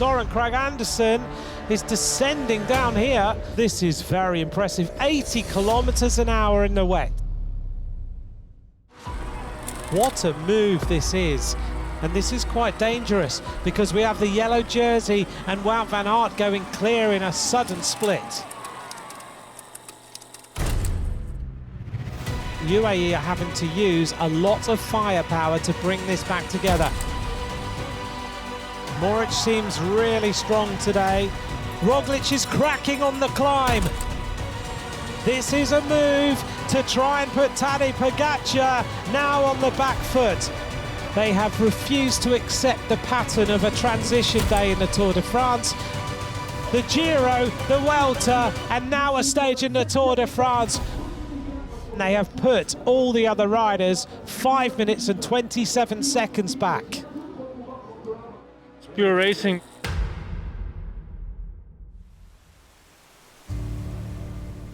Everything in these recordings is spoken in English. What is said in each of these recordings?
Søren Kragh Andersen is descending down here. This is very impressive. 80 kilometers an hour in the wet. What a move this is. And this is quite dangerous because we have the yellow jersey and Wout van Aert going clear in a sudden split. UAE are having to use a lot of firepower to bring this back together. Moric seems really strong today. Roglic is cracking on the climb. This is a move to try and put Tadej Pogačar now on the back foot. They have refused to accept the pattern of a transition day in the Tour de France. The Giro, the Vuelta, and now a stage in the Tour de France. They have put all the other riders 5 minutes and 27 seconds back. It's pure racing.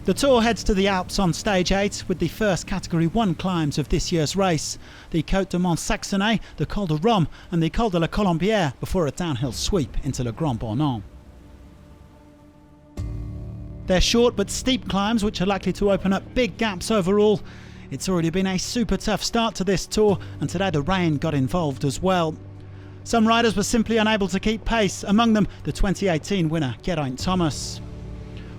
The Tour heads to the Alps on stage 8 with the first Category 1 climbs of this year's race. The Côte de Mont-Saxonais, the Col de Rome and the Col de la Colombière before a downhill sweep into the Grand-Bornand. They're short but steep climbs which are likely to open up big gaps overall. It's already been a super tough start to this Tour and today the rain got involved as well. Some riders were simply unable to keep pace, among them the 2018 winner Geraint Thomas.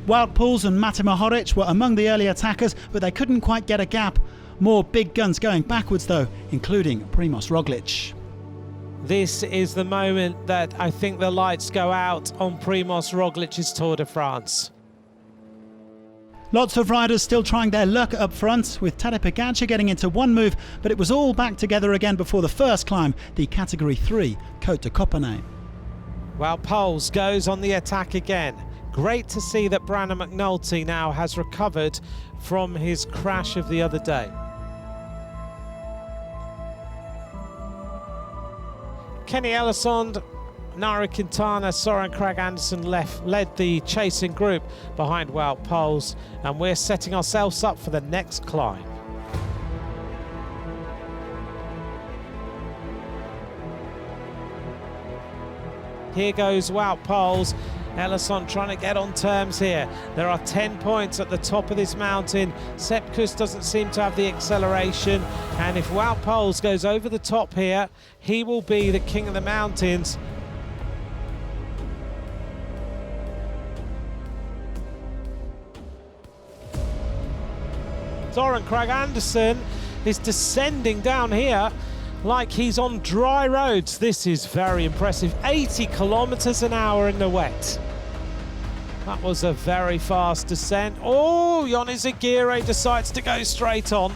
Wout Poels and Matej Mohoric were among the early attackers, but they couldn't quite get a gap. More big guns going backwards though, including Primož Roglic. This is the moment that I think the lights go out on Primož Roglic's Tour de France. Lots of riders still trying their luck up front, with Tadej Pogačar getting into one move, but it was all back together again before the first climb, the Category 3 Côte de Copenhague. Wout Poels goes on the attack again. Great to see that Brandon McNulty now has recovered from his crash of the other day. Kenny Elissonde, Nairo Quintana, Søren Kragh Andersen led the chasing group behind Wout Poels, and we're setting ourselves up for the next climb. Here goes Wout Poels. Elissonde trying to get on terms here. There are 10 points at the top of this mountain. Sepp Kuss doesn't seem to have the acceleration, and if Wout Poels goes over the top here, he will be the king of the mountains. Søren Kragh Andersen is descending down here like he's on dry roads. This is very impressive. 80 kilometers an hour in the wet. That was a very fast descent. Oh, IZAGUIRRE decides to go straight on.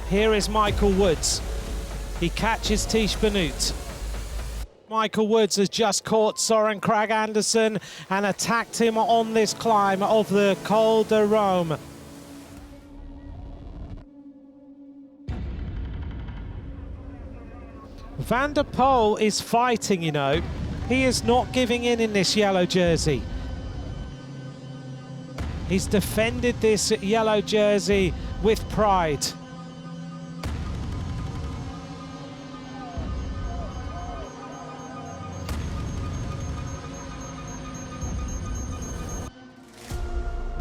Here is Michael Woods. He catches Tiesj Benoot. Michael Woods has just caught Søren Kragh Andersen and attacked him on this climb of the Col de Rome. Van der Poel is fighting, you know. He is not giving in this yellow jersey. He's defended this yellow jersey with pride.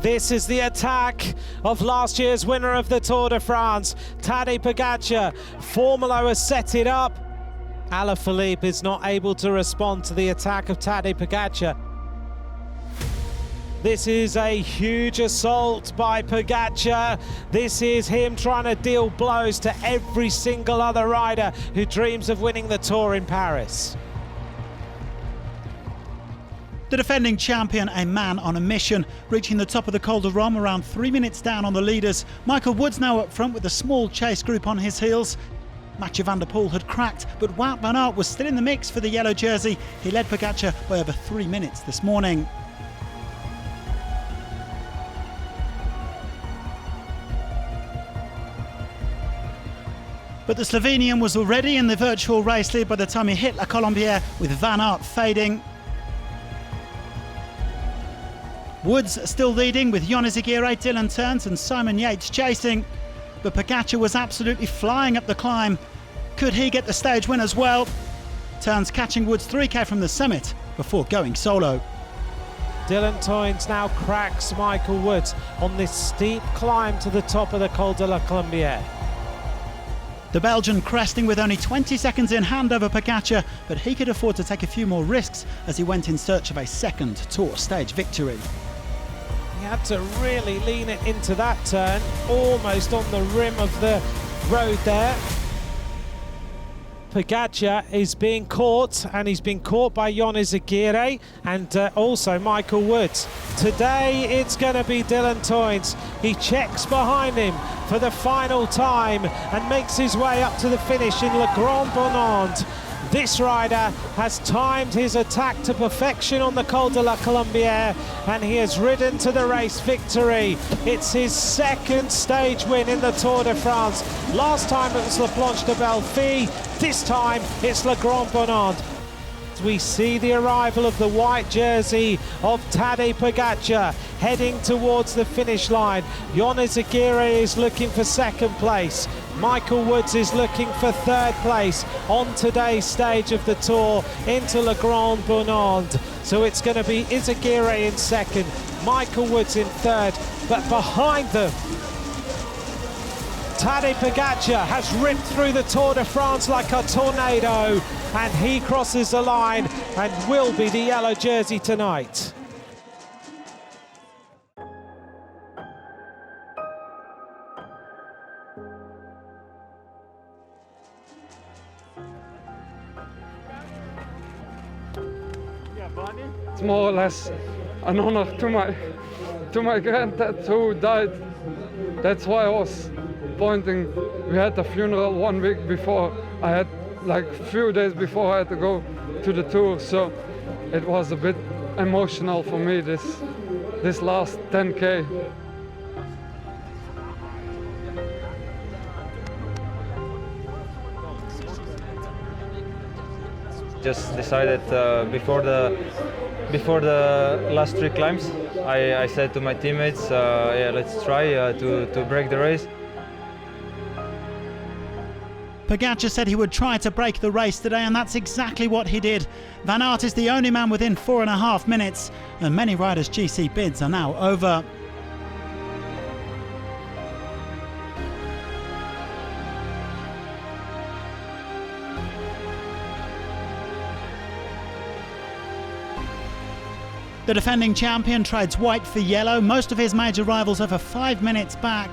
This is the attack of last year's winner of the Tour de France, Tadej Pogačar. Formolo has set it up. Alaphilippe is not able to respond to the attack of Tadej Pogačar. This is a huge assault by Pogačar. This is him trying to deal blows to every single other rider who dreams of winning the Tour in Paris. The defending champion, a man on a mission, reaching the top of the Col de Rome around 3 minutes down on the leaders. Michael Woods now up front with a small chase group on his heels. Mathieu van der Poel had cracked, but Wout van Aert was still in the mix for the yellow jersey. He led Pogačar by over 3 minutes this morning. But the Slovenian was already in the virtual race lead by the time he hit La Colombière, with Van Aert fading. Woods still leading with IZAGUIRRE, Dylan TEUNS and Simon Yates chasing. But POGAČAR was absolutely flying up the climb. Could he get the stage win as well? TEUNS catching Woods 3k from the summit before going solo. Dylan TEUNS now cracks Michael Woods on this steep climb to the top of the Col de la Colombière. The Belgian cresting with only 20 seconds in hand over POGAČAR, but he could afford to take a few more risks as he went in search of a second Tour stage victory. He had to really lean it into that turn, almost on the rim of the road there. POGAČAR is being caught, and he's been caught by IZAGUIRRE and also Michael Woods. Today it's going to be Dylan TEUNS. He checks behind him for the final time and makes his way up to the finish in Le Grand-Bornand. This rider has timed his attack to perfection on the Col de la Colombière, and he has ridden to the race victory. It's his second stage win in the Tour de France. Last time it was La Planche de Belleville, this time it's Le Grand-Bornand. We see the arrival of the white jersey of Tadej POGAČAR heading towards the finish line. IZAGUIRRE is looking for second place. Michael Woods is looking for third place on today's stage of the Tour into Le Grand-Bornand. So it's going to be IZAGUIRRE in second, Michael Woods in third, but behind them Tadej POGAČAR has ripped through the Tour de France like a tornado, and he crosses the line and will be the yellow jersey tonight. It's more or less an honor to my granddad who died. That's why I was pointing. We had the funeral 1 week before. I had like a few days before I had to go to the Tour, so it was a bit emotional for me this last 10k. Just decided before the last 3 climbs, I said to my teammates, yeah, let's try to break the race. POGAČAR said he would try to break the race today, and that's exactly what he did. Van Aert is the only man within 4.5 minutes, and many riders' GC bids are now over. The defending champion trades white for yellow, most of his major rivals over 5 minutes back.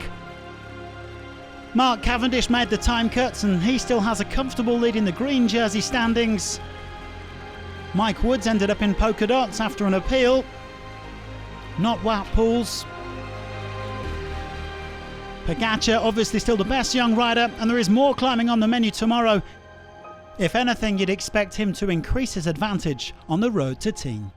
Mark Cavendish made the time cuts, and he still has a comfortable lead in the green jersey standings. Mike Woods ended up in polka dots after an appeal. Not Wout Poels. POGAČAR obviously still the best young rider, and there is more climbing on the menu tomorrow. If anything, you'd expect him to increase his advantage on the road to team.